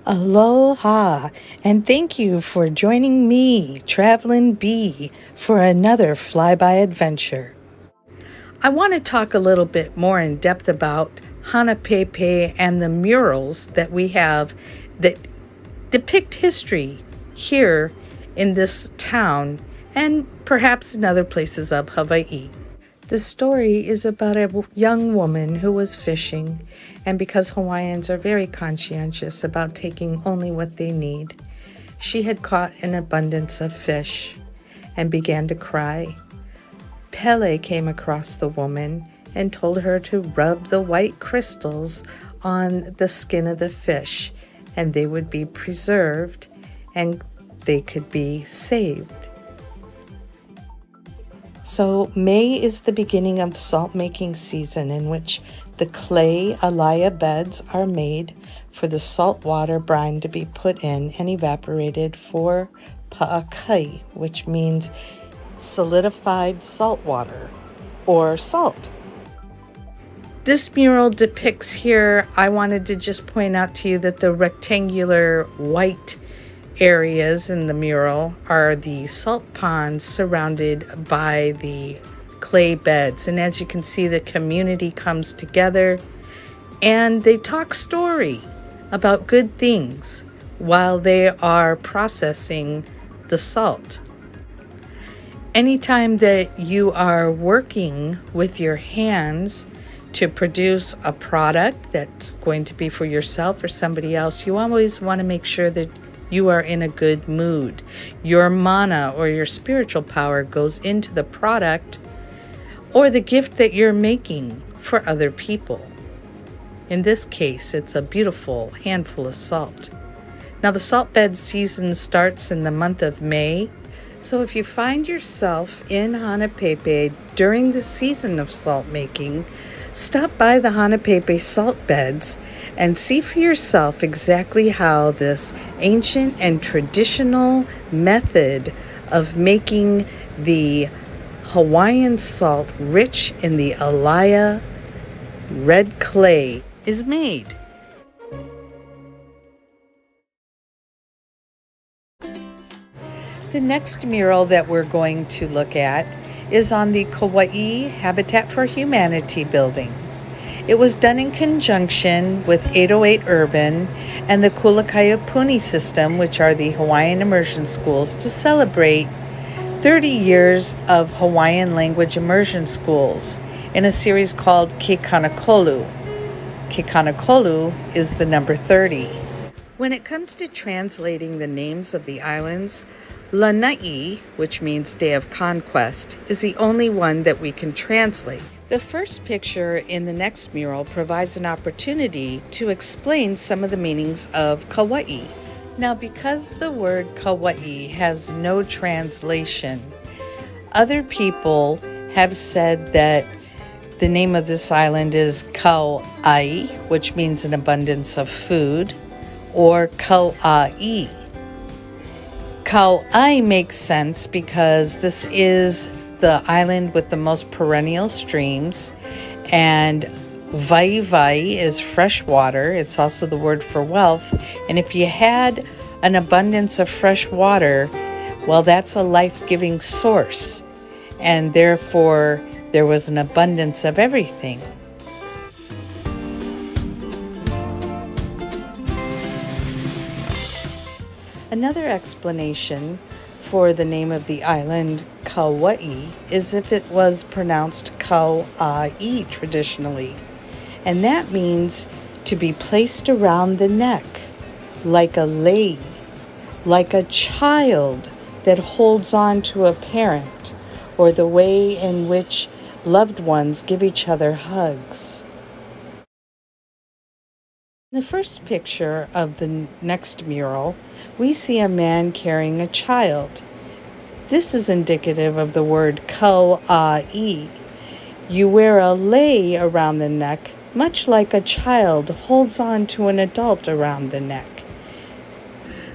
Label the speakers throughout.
Speaker 1: Aloha, and thank you for joining me, Traveling Bee, for another flyby adventure. I want to talk a little bit more in depth about HANAPÄPÄ and the murals that we have that depict history here in this town and perhaps in other places of Hawaii. The story is about a young woman who was fishing, and because Hawaiians are very conscientious about taking only what they need, she had caught an abundance of fish and began to cry. Pele came across the woman and told her to rub the white crystals on the skin of the fish, and they would be preserved and they could be saved. So May is the beginning of salt making season, in which the clay alaya beds are made for the salt water brine to be put in and evaporated for pa'akai, which means solidified salt water or salt. This mural depicts here, I wanted to just point out to you that the rectangular white areas in the mural are the salt ponds surrounded by the clay beds. And as you can see, the community comes together and they talk story about good things while they are processing the salt. Anytime that you are working with your hands to produce a product that's going to be for yourself or somebody else, you always want to make sure that you are in a good mood. Your mana or your spiritual power goes into the product or the gift that you're making for other people. In this case, it's a beautiful handful of salt. Now, the salt bed season starts in the month of May. So if you find yourself in HANAPÄPÄ during the season of salt making, stop by the HANAPÄPÄ salt beds and see for yourself exactly how this ancient and traditional method of making the Hawaiian salt rich in the alaya red clay is made. The next mural that we're going to look at is on the Kaua'I Habitat for Humanity building. It was done in conjunction with 808 Urban and the Kalāheo system, which are the Hawaiian immersion schools, to celebrate 30 years of Hawaiian language immersion schools in a series called Ke Kanakolu. Ke Kanakolu is the number 30. When it comes to translating the names of the islands, Lanai, which means Day of Conquest, is the only one that we can translate. The first picture in the next mural provides an opportunity to explain some of the meanings of Kaua'I. Now, because the word Kaua'I has no translation, other people have said that the name of this island is Kaua'I, which means an abundance of food, or Kaua'I. Kaua'I makes sense because this is the island with the most perennial streams, and Waiwai is fresh water. It's also the word for wealth. And if you had an abundance of fresh water, well, that's a life-giving source. And therefore, there was an abundance of everything. Another explanation for the name of the island, Kaua'I, is if it was pronounced Kaua'I traditionally. And that means to be placed around the neck, like a lei, like a child that holds on to a parent, or the way in which loved ones give each other hugs. In the first picture of the next mural, we see a man carrying a child. This is indicative of the word Kaua'I. You wear a lei around the neck, much like a child holds on to an adult around the neck.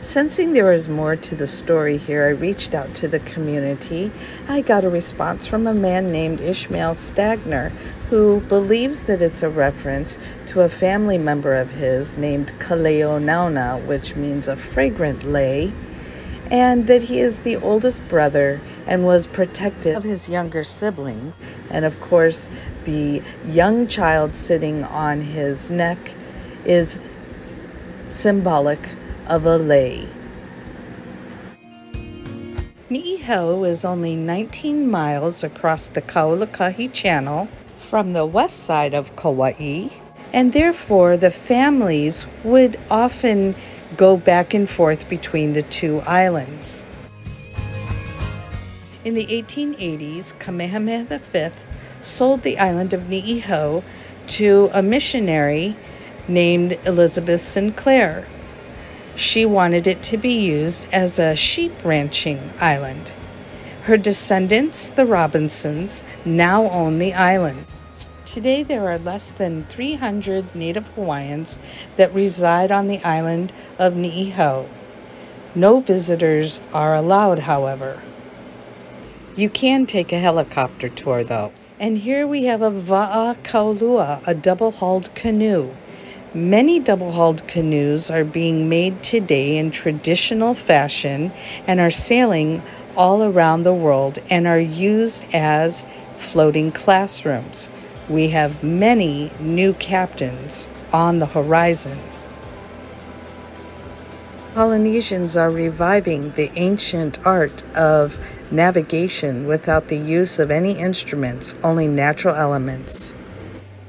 Speaker 1: Sensing there was more to the story here, I reached out to the community. I got a response from a man named Ishmael Stagner, who believes that it's a reference to a family member of his named Kalāheo, which means a fragrant lei, and that he is the oldest brother and was protective of his younger siblings. And of course, the young child sitting on his neck is symbolic of a lei. Ni'ihau is only 19 miles across the Kaulakahi Channel from the west side of Kaua'I, and therefore the families would often go back and forth between the two islands. In the 1880s, Kamehameha V sold the island of Ni'ihau to a missionary named Elizabeth Sinclair. She wanted it to be used as a sheep ranching island. Her descendants, the Robinsons, now own the island. Today there are less than 300 Native Hawaiians that reside on the island of Ni'ihau. No visitors are allowed, however. You can take a helicopter tour, though. And here we have a va'a kaulua, a double-hulled canoe. Many double-hulled canoes are being made today in traditional fashion and are sailing all around the world and are used as floating classrooms. We have many new captains on the horizon. Polynesians are reviving the ancient art of navigation without the use of any instruments, only natural elements.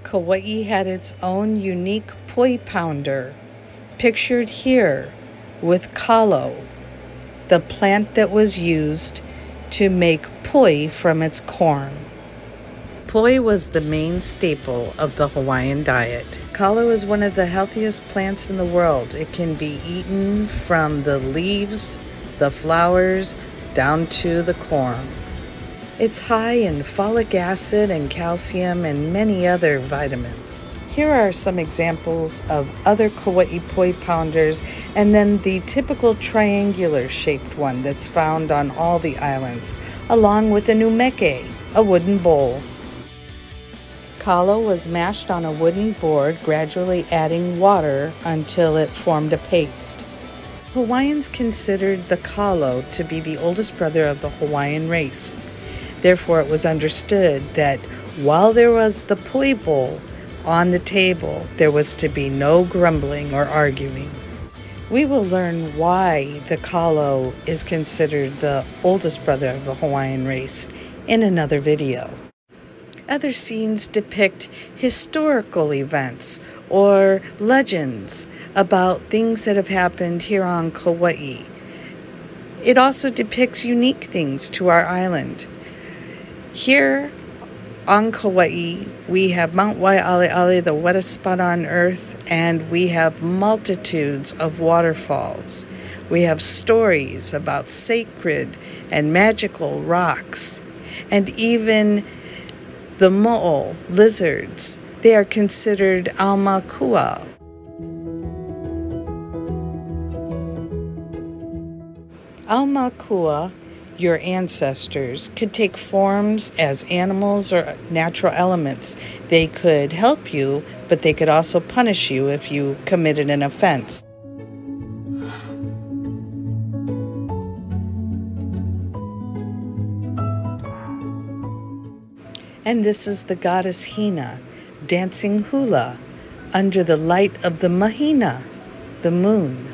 Speaker 1: Kaua'I had its own unique poi pounder, pictured here with kalo, the plant that was used to make poi from its corn. Poi was the main staple of the Hawaiian diet. Kalo is one of the healthiest plants in the world. It can be eaten from the leaves, the flowers, down to the corn. It's high in folic acid and calcium and many other vitamins. Here are some examples of other Kaua'I poi pounders, and then the typical triangular shaped one that's found on all the islands, along with a numeke, a wooden bowl. Kalo was mashed on a wooden board, gradually adding water until it formed a paste. Hawaiians considered the kalo to be the oldest brother of the Hawaiian race. Therefore, it was understood that while there was the poi bowl on the table, there was to be no grumbling or arguing. We will learn why the kalo is considered the oldest brother of the Hawaiian race in another video. Other scenes depict historical events or legends about things that have happened here on Kaua'I. It also depicts unique things to our island. Here on Kaua'I, we have Mount Wai'ale'ale, the wettest spot on earth, and we have multitudes of waterfalls. We have stories about sacred and magical rocks, and even the mo'o, lizards. They are considered aumakua. Aumakua, your ancestors, could take forms as animals or natural elements. They could help you, but they could also punish you if you committed an offense. And this is the goddess Hina, dancing hula under the light of the mahina, the moon.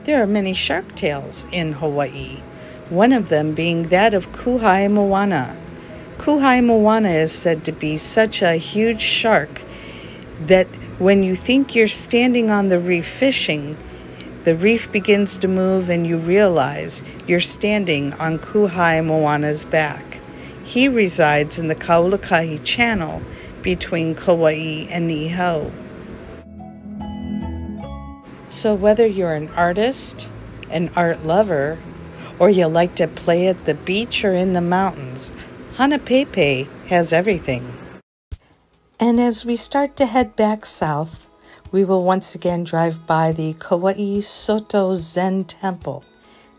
Speaker 1: There are many shark tales in Hawaii, one of them being that of Kuhai Moana. Kuhai Moana is said to be such a huge shark that when you think you're standing on the reef fishing, the reef begins to move and you realize you're standing on Kuhai Moana's back. He resides in the Kaulakahi Channel between Kaua'I and Ni'ihau. So whether you're an artist, an art lover, or you like to play at the beach or in the mountains, HANAPÄ'PÄ has everything. And as we start to head back south, we will once again drive by the Kaua'I Soto Zen Temple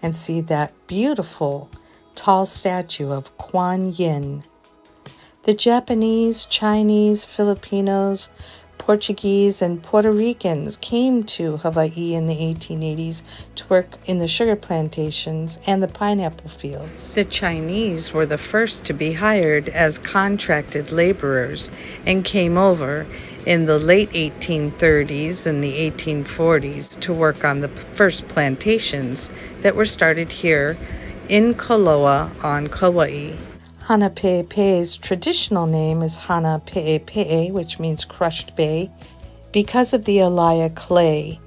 Speaker 1: and see that beautiful tall statue of Kuan Yin. The Japanese, Chinese, Filipinos, Portuguese, and Puerto Ricans came to Hawaii in the 1880s to work in the sugar plantations and the pineapple fields. The Chinese were the first to be hired as contracted laborers and came over in the late 1830s and the 1840s to work on the first plantations that were started here in Koloa on Kaua'I. HANAPÄ'PÄ'S traditional name is HANAPÄ'PÄ, which means crushed bay. Because of the Alaya clay,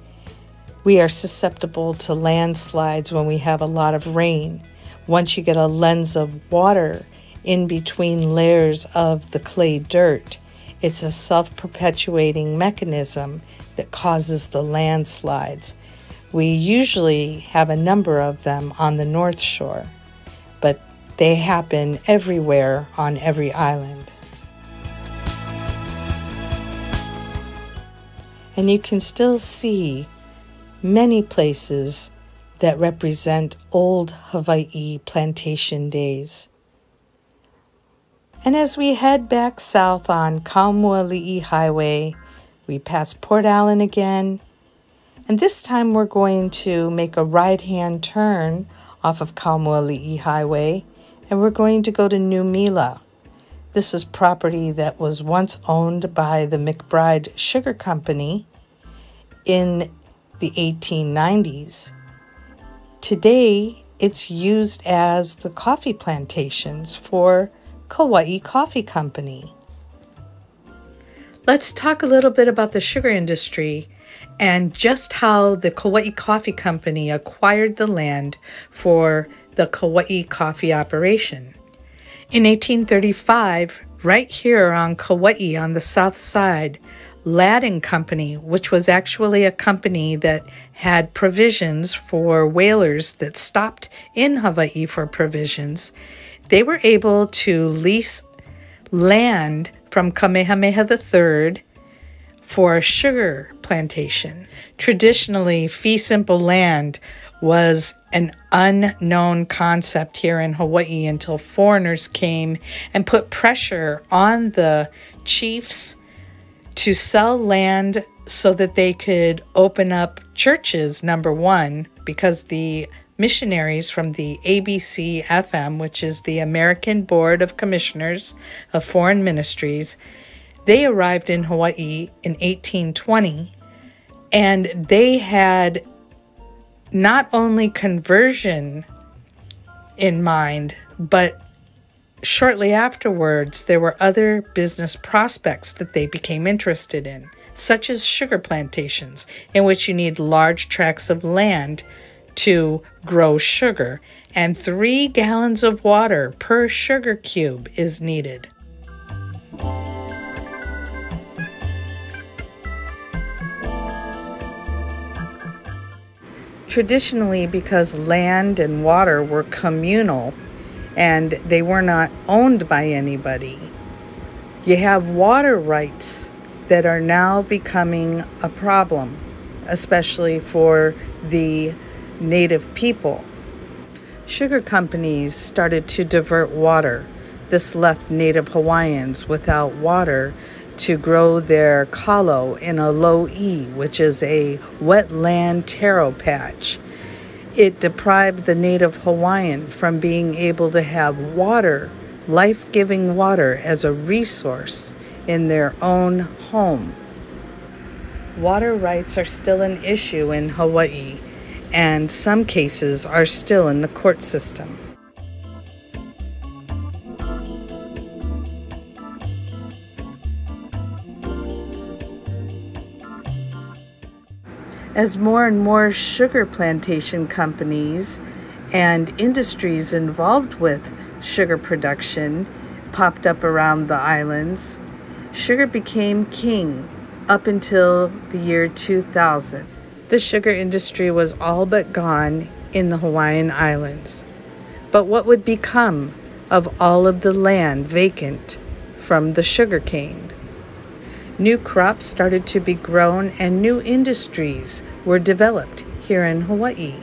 Speaker 1: we are susceptible to landslides when we have a lot of rain. Once you get a lens of water in between layers of the clay dirt, it's a self-perpetuating mechanism that causes the landslides. We usually have a number of them on the North Shore, but they happen everywhere on every island. And you can still see many places that represent old Hawaii plantation days. And as we head back south on Kaua'I Highway, we pass Port Allen again, and this time we're going to make a right-hand turn off of Kaua'I Highway, and we're going to go to New Mila. This is property that was once owned by the McBride Sugar Company in the 1890s. Today, it's used as the coffee plantations for Kaua'I Coffee Company. Let's talk a little bit about the sugar industry and just how the Kaua'I Coffee Company acquired the land for the Kaua'I coffee operation. In 1835, right here on Kaua'I on the south side, Ladd & Company, which was actually a company that had provisions for whalers that stopped in Hawaii for provisions, they were able to lease land from Kamehameha III for a sugar plantation. Traditionally, fee simple land was an unknown concept here in Hawaii until foreigners came and put pressure on the chiefs to sell land so that they could open up churches, number one, because the missionaries from the ABC-FM, which is the American Board of Commissioners of Foreign Ministries, they arrived in Hawaii in 1820, and they had not only conversion in mind, but shortly afterwards, there were other business prospects that they became interested in, such as sugar plantations, in which you need large tracts of land to grow sugar, and 3 gallons of water per sugar cube is needed. Traditionally, because land and water were communal and they were not owned by anybody, you have water rights that are now becoming a problem, especially for the native people. Sugar companies started to divert water. This left native Hawaiians without water to grow their kalo in a lo'i, which is a wetland taro patch. It deprived the native Hawaiian from being able to have water, life-giving water, as a resource in their own home. Water rights are still an issue in Hawaii, and some cases are still in the court system. As more and more sugar plantation companies and industries involved with sugar production popped up around the islands, sugar became king up until the year 2000. The sugar industry was all but gone in the Hawaiian Islands. But what would become of all of the land vacant from the sugarcane? New crops started to be grown and new industries were developed here in Hawaii.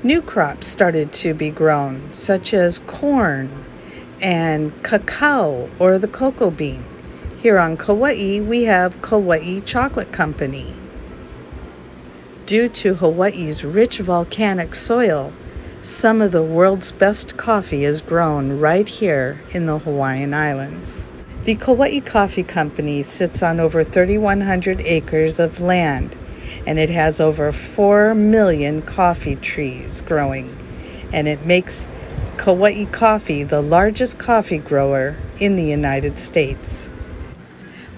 Speaker 1: new crops started to be grown, such as corn and cacao, or the cocoa bean. Here on Kaua'I, we have Kaua'I Chocolate Company. Due to Hawaii's rich volcanic soil, some of the world's best coffee is grown right here in the Hawaiian Islands. The Kaua'I Coffee Company sits on over 3,100 acres of land, and it has over 4 million coffee trees growing, and it makes Kaua'I Coffee the largest coffee grower in the United States.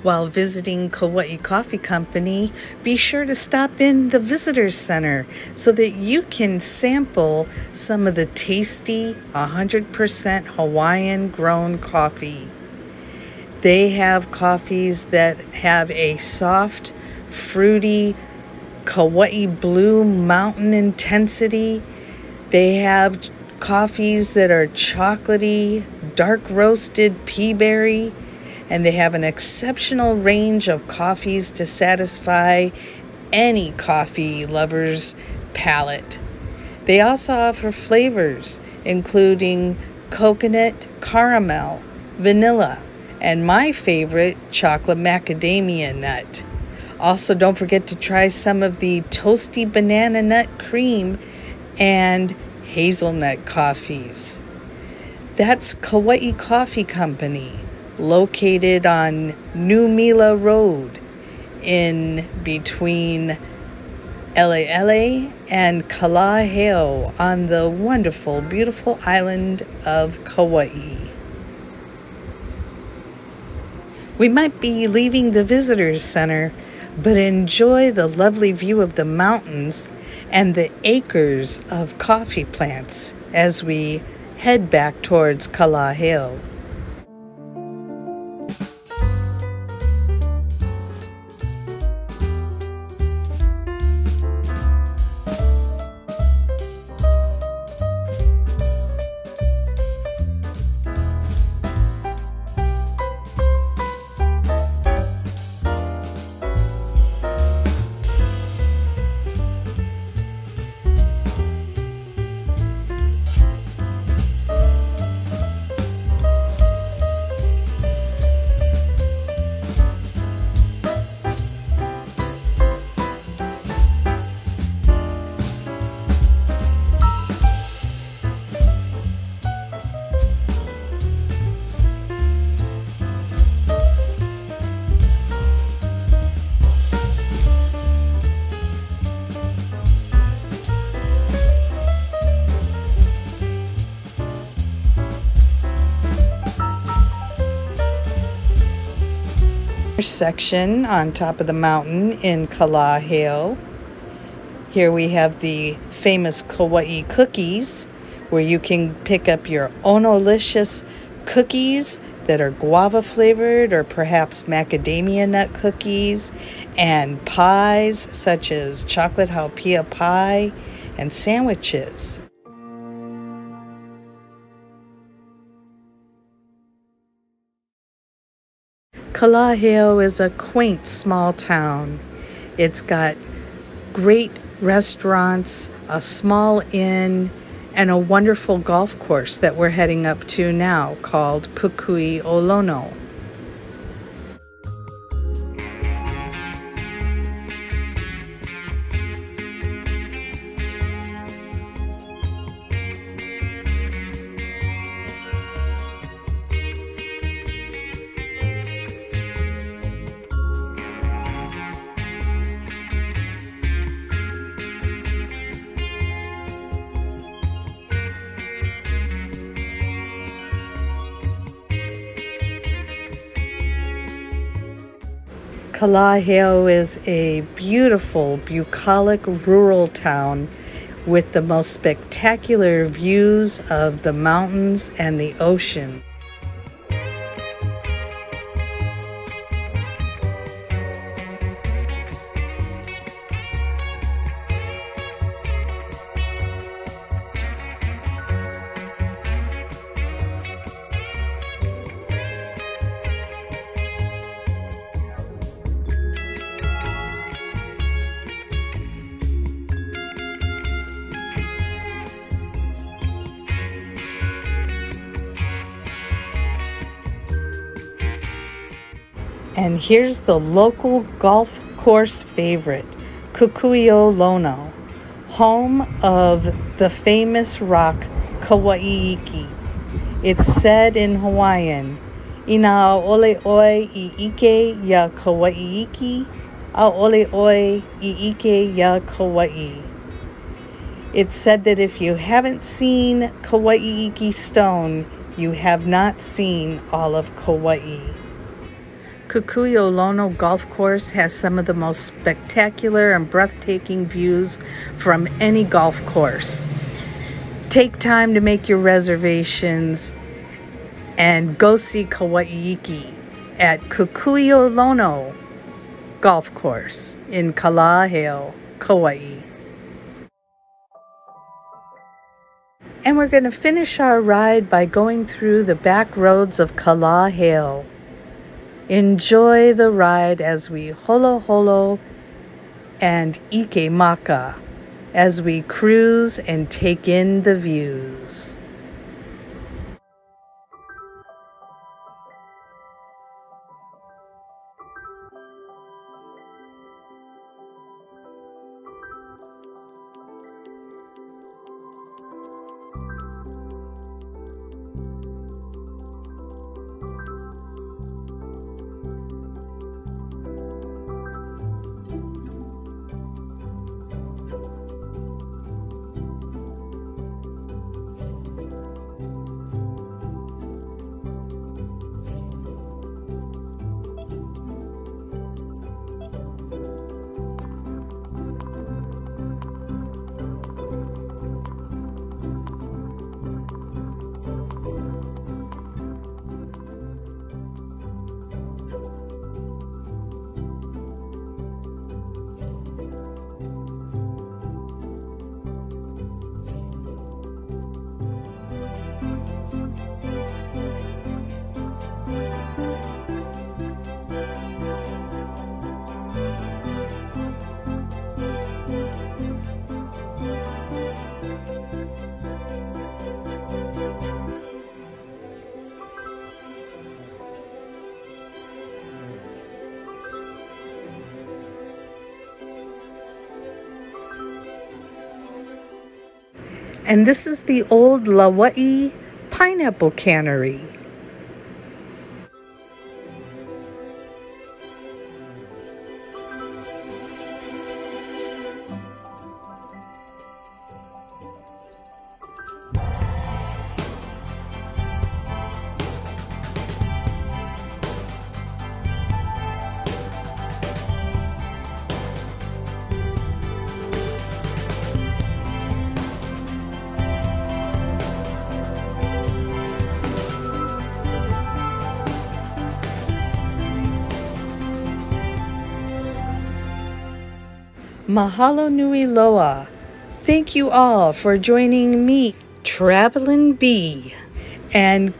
Speaker 1: While visiting Kaua'I Coffee Company, be sure to stop in the Visitors Center so that you can sample some of the tasty 100% Hawaiian grown coffee. They have coffees that have a soft, fruity, Kaua'I blue mountain intensity. They have coffees that are chocolatey, dark roasted pea berry, and they have an exceptional range of coffees to satisfy any coffee lover's palate. They also offer flavors including coconut, caramel, vanilla, and my favorite, chocolate macadamia nut. Also, don't forget to try some of the toasty banana nut cream and hazelnut coffees. That's Kaua'I Coffee Company, located on New Mila Road in between Ele'ele and Kalāheo on the wonderful, beautiful island of Kaua'I. We might be leaving the Visitors Center, but enjoy the lovely view of the mountains and the acres of coffee plants as we head back towards Kalāheo. Section on top of the mountain in Kalāheo. Here we have the famous Kaua'I cookies, where you can pick up your Onolicious cookies that are guava flavored or perhaps macadamia nut cookies, and pies such as chocolate haupia pie and sandwiches. Kalāheo is a quaint small town. It's got great restaurants, a small inn, and a wonderful golf course that we're heading up to now called Kukui Olono. Kalāheo is a beautiful, bucolic rural town with the most spectacular views of the mountains and the ocean. And here's the local golf course favorite, Kukui'o Lono, home of the famous rock Kaua'i. It's said in Hawaiian, "Ina ole oi I ike ya Kaua'i, a ole oi I ike ya Kaua'i." It's said that if you haven't seen Kaua'i stone, you have not seen all of Kauai. Kukui'o Lono Golf Course has some of the most spectacular and breathtaking views from any golf course. Take time to make your reservations and go see Kaua'i at Kukui'o Lono Golf Course in Kalāheo, Kauai. And we're going to finish our ride by going through the back roads of Kalāheo. Enjoy the ride as we holo holo and ike maka as we cruise and take in the views. And this is the old Kaua'I pineapple cannery. Mahalo nui loa. Thank you all for joining me, Travelin' Bee, and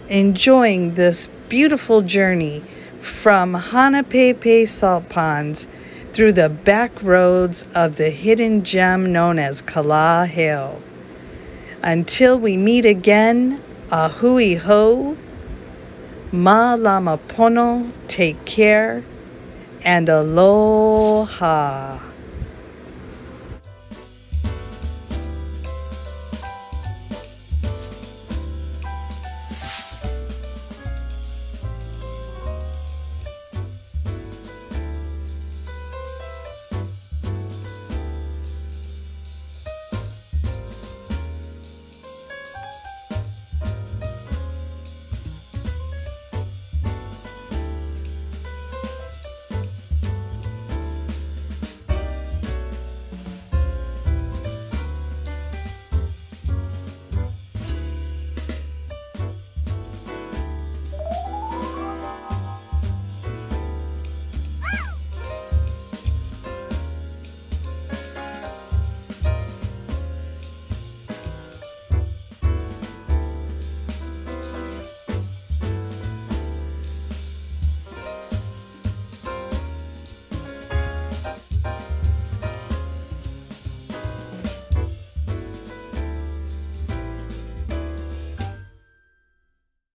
Speaker 1: enjoying this beautiful journey from HANAPÄ'PÄ'S salt ponds through the back roads of the hidden gem known as Kalāheo. Until we meet again, ahui ho, ma lama pono, take care, and aloha.